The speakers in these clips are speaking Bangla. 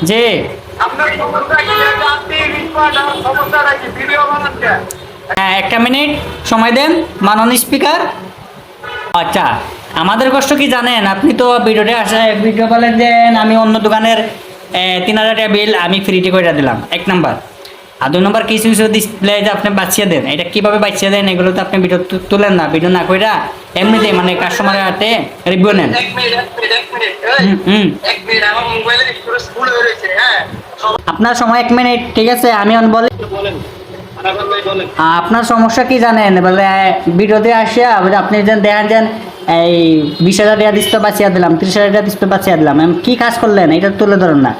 জি হ্যাঁ, একটা মিনিট সময় দেন মাননীয় স্পিকার। আচ্ছা, আমাদের কষ্ট কি জানেন? আপনি তো ভিডিওতে আসে ভিডিও বলেন যে আমি অন্য দোকানের 3000 টাকা বিল আমি ফ্রিতে করে দিলাম, এক নাম্বার। আর দুই নম্বর কিছু কিছু ডিসপ্লে যে আপনি বাঁচিয়ে দেন, এটা কিভাবে বাঁচিয়ে দেন এগুলো তো আপনি ভিডিও তুলেন না, ভিডিও না কইরা এমনিতেই মানে কাস্টমারের হাতে রিভিউ নেন। আপনার সময় 1 মিনিট, ঠিক আছে? আমি বলি আপনার সমস্যা কি জানেন? বলে ভিডিওতে আসিয়া আপনি যেন দেখেন যেন এই 20,000 টাকা ডিসপ্লে বাঁচিয়ে দিলাম, 30,000 টাকা ডিসপ্লে বাঁচিয়ে দিলাম, কি কাজ করলেন এটা তুলে ধরুন না।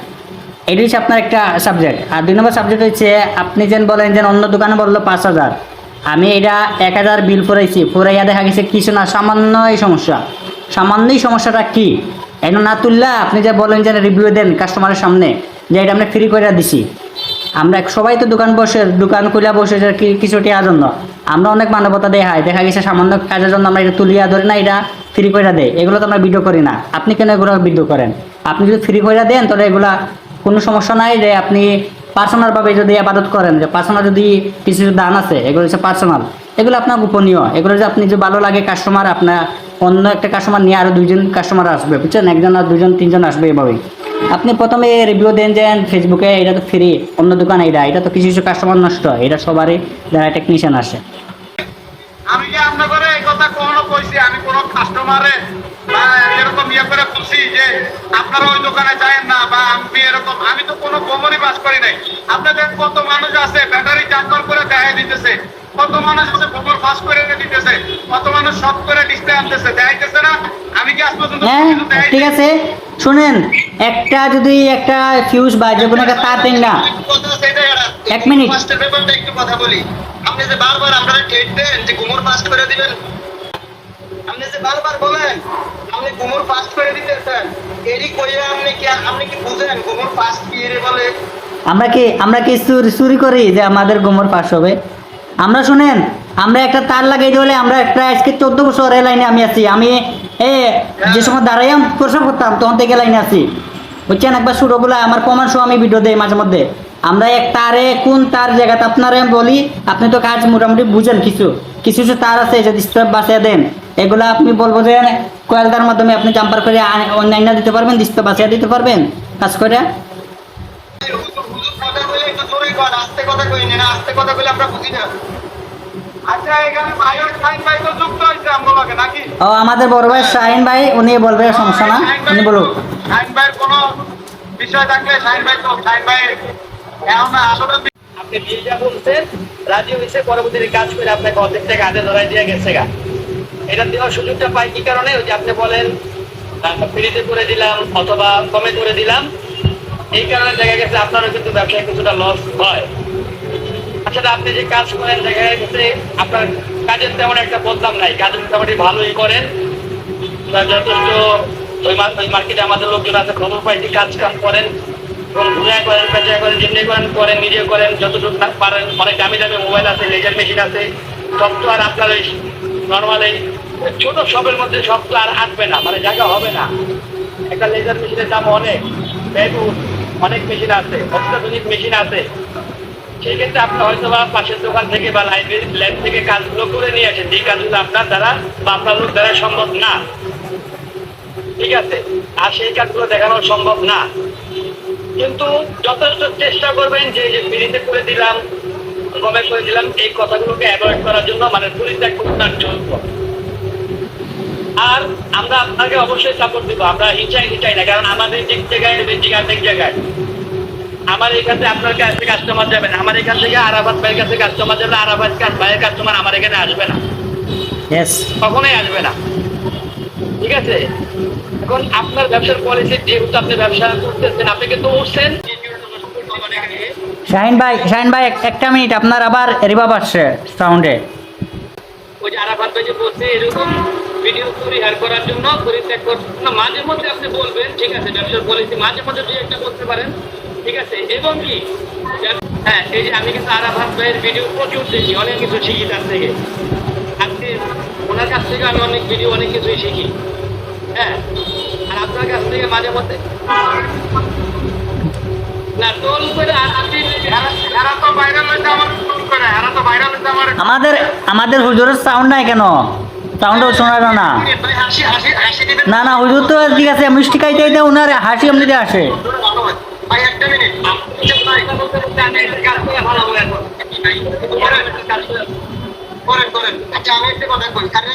এটি হচ্ছে আপনার একটা সাবজেক্ট। আর 2 নম্বর সাবজেক্ট হচ্ছে আপনি যেন বলেন যেন অন্য দোকানে বললো 5,000, আমি এটা 1,000 বিল পড়াইছি, পড়াইয়া দেখা গেছে কিছু না, সামান্যই সমস্যা। সামান্যই সমস্যাটা কি এটা না তুললা আপনি যে বলেন যে রিভিউ দেন কাস্টমারের সামনে যে এটা আমরা ফ্রি করে দিছি। আমরা সবাই তো দোকান খুলে বসে কিছু টাকার জন্য, আমরা অনেক মানবতা দেখাই, দেখা গেছে সামান্য কাজের জন্য আমরা এটা তুলিয়া ধরি না, এটা ফ্রি করে দেয়, এগুলো তো আমরা ভিডিও করি না। আপনি কেন এগুলো ভিডিও করেন? আপনি যদি ফ্রি করে দেন তাহলে এগুলা কোনো সমস্যা নাই। যে আপনি পার্সোনালভাবে যদি আবাদত করেন, যে পার্সোনাল যদি কিছু দান আছে, এগুলো হচ্ছে পার্সোনাল, এগুলো আপনার গোপনীয়। এগুলো যে আপনি যে ভালো লাগে কাস্টমার, আপনার অন্য একটা কাস্টমার নিয়ে আরও 2জন কাস্টমার আসবে, বুঝছেন? 1জন আর 2জন 3জন আসবে এভাবেই। আপনি প্রথমে রিভিউ দেন যে ফেসবুকে এটা তো ফ্রি, অন্য দোকানে এটা তো কিছু কিছু কাস্টমার নষ্ট, এটা সবারই যারা টেকনিশিয়ান আসে। আমি কি আপনাদের এই কথা কখনো কইছি? আমি কোন কাস্টমারে বা এরকম করে বলছি যে আপনারা ওই দোকানে যায়েন না, বা আমি এরকম, আমি তো কোনো গোমরই বাস করি নাই। আপনাদের কত মানুষ আছে ব্যাটারি চার্জার করে দেখাই দিতেছে, কত মানুষ আছে গোবর ফাঁস করে দিতেছে, কত মানুষ সব করে ডিসপ্লে আনতেছে, দেখাইতেছে না? আমি কি আজ পর্যন্ত ঠিক আছে শুনেন, একটা যদি একটা ফিউজ বা যে কোনো একটা তার দেন না, 1 মিনিট একটু কথা বলি। আপনি যে বারবার আপনারা টেট দেন যে গোমর ফাস্ট করে দিবেন, আপনি যে বারবার বলেন আপনি গোমর ফাস্ট করে দিতেছেন, এরই কইয়া আপনি কি বুঝেন গোমর ফাস্ট কি এর বলে? আমরা কি চুরি করি যে আমাদের গোমর পাস হবে? আমরা শুনেন, আমরা একটা তার লাগাই দিলে আমরা একটা আজকে 14 বছর এই লাইনে আমি আছি। আমি যে সময় দাঁড়াইয়া প্রশ্ন করতাম তখন থেকে লাইনে আছি, বুঝছেন? একবার ছোটগুলা আমার প্রমাণ সহ আমি ভিডিও দেই মাঝে মধ্যে। আমরা এক তারে কোন তার জায়গাতে আপনারা বলি, আপনি তো কাজ মোটামুটি বুঝেন, কিছু কিছু তার আছে যে ডিস্টার্ব বাঁচিয়ে দেন, এগুলা আপনি বলবো যে কয়েলদার মাধ্যমে আপনি জাম্পার করে অন্যান্য দিতে পারবেন, ডিস্টার্ব বাঁচিয়ে দিতে পারবেন কাজ করে। আস্তে কথা কই না, আস্তে কথা কইলে আমরা বুঝি না। আচ্ছা, এখানে ভাইয়ের শাহিন ভাই তো যুক্ত হইছে আমগুলোকে নাকি? ও আমাদের বড় ভাই শাহিন ভাই, উনি বলবে, সমস্যা না, উনি বলুক। শাহিন ভাইয়ের কোনো বিষয় থাকলে শাহিন ভাই এখন আসলে আপনি বিলটা বলছেন রাজি হয়েছে, পরবর্তীতে কাজ করে আপনাকে অর্ধেক টাকা হাতে ধরাই দিয়ে গেছে গা। এটা দেওয়ার সুযোগটা পাই কি কারণে? ওই যে আপনি বলেন ফ্রিতে করে দিলাম অথবা কমে করে দিলাম, এই কারণে দেখা গেছে আপনারও কিন্তু ব্যবসায় কিছুটা লস হয়। আচ্ছা, আপনি যে কাজ করেন দেখা গেছে আপনার কাজের তেমন একটা বদলাম নাই, কাজ মোটামুটি ভালোই করেন, যথেষ্ট ওই মার্কেটে আমাদের লোকজন আছে, খবর পাইছি কাজ করেন এবং ঘুরে করেন, পেঁচা করেন, যেমনি করেন নিজে করেন যতটুকু পারেন। অনেক দামি দামি মোবাইল আছে, লেজার মেশিন আছে, সব তো আর আপনার ওই নর্মাল এই ছোট শপের মধ্যে সব তো আর আসবে না, মানে জায়গা হবে না। একটা লেজার মেশিনের দাম অনেক, ব্যয়বহুল, অনেক মেশিন আছে, অত্যাধুনিক মেশিন আছে। সেই ক্ষেত্রে আপনি হয়তো বা পাশের দোকান থেকে বা লাইব্রেরি ল্যাব থেকে কাজগুলো করে নিয়ে আসেন, যে কাজগুলো আপনার দ্বারা বা আপনার লোক দ্বারা সম্ভব না, ঠিক আছে? আর সেই কাজগুলো দেখানো সম্ভব না, কিন্তু যথেষ্ট চেষ্টা করবেন যে ফ্রিতে করে দিলাম, কমে করে দিলাম, এই কথাগুলোকে অ্যাভয়েড করার জন্য, মানে পরিত্যাগ করার জন্য। আর আমরা আপনাকে অবশ্যই সাপোর্ট দিব, আমরা হিচাই না, কারণ আমাদের দিক থেকে অনেক জায়গায় আমার এখানে আপনার কাছে কাস্টমার যাবেন, আমার এখান থেকে আরাফাত ভাইয়ের কাছে কাস্টমার যাবে, আরাফাত ভাইয়ের কাস্টমার আমার এখানে আসবে না, কখনোই আসবে না, ঠিক আছে? এখন আপনার ব্যবসার পলিসি, যেহেতু আপনি ব্যবসা করতেছেন, আপনি কিন্তু উঠছেন। শাহিন ভাই একটা মিনিট, আপনার আবার রিভাব আসছে সাউন্ডে। ওই যে আরাফাত ভাই যে বলছে এরকম ভিডিও পরিহার করার জন্য, পরিত্যাগ করার জন্য মাঝে মধ্যে আপনি বলবেন, ঠিক আছে? ব্যবসার পলিসি মাঝে মধ্যে দুই একটা বলতে পারেন, ঠিক আছে? এবং কি হ্যাঁ, এই যে আমি কিন্তু আরাফাত ভাইয়ের ভিডিও প্রচুর দেখি, অনেক কিছু শিখি তার থেকে। আজকে আপনার কাছ থেকে আমি অনেক ভিডিও অনেক কিছুই শিখি, হ্যাঁ। আর আপনার কাছ থেকে মাঝে মধ্যে না টোল করে আর আপনি এরা তো ভাইরাল হইতে আমার টোল করে, এরা তো ভাইরাল হইতে আমার আমাদের হুজুরের সাউন্ড নাই কেন? সাউন্ডও শোনা যায় না। ভাই হাসি হাসি হাসি দিবেন না না, হুজুর তো ঠিক আছে, মিষ্টি খাইতে খাইতে ওনার হাসি এমনিতে আসে। ভাই একটা মিনিট ভাই আমি কাজ করে ভালো হবে এখন করেন আচ্ছা আমি একটা কথা কই কারণ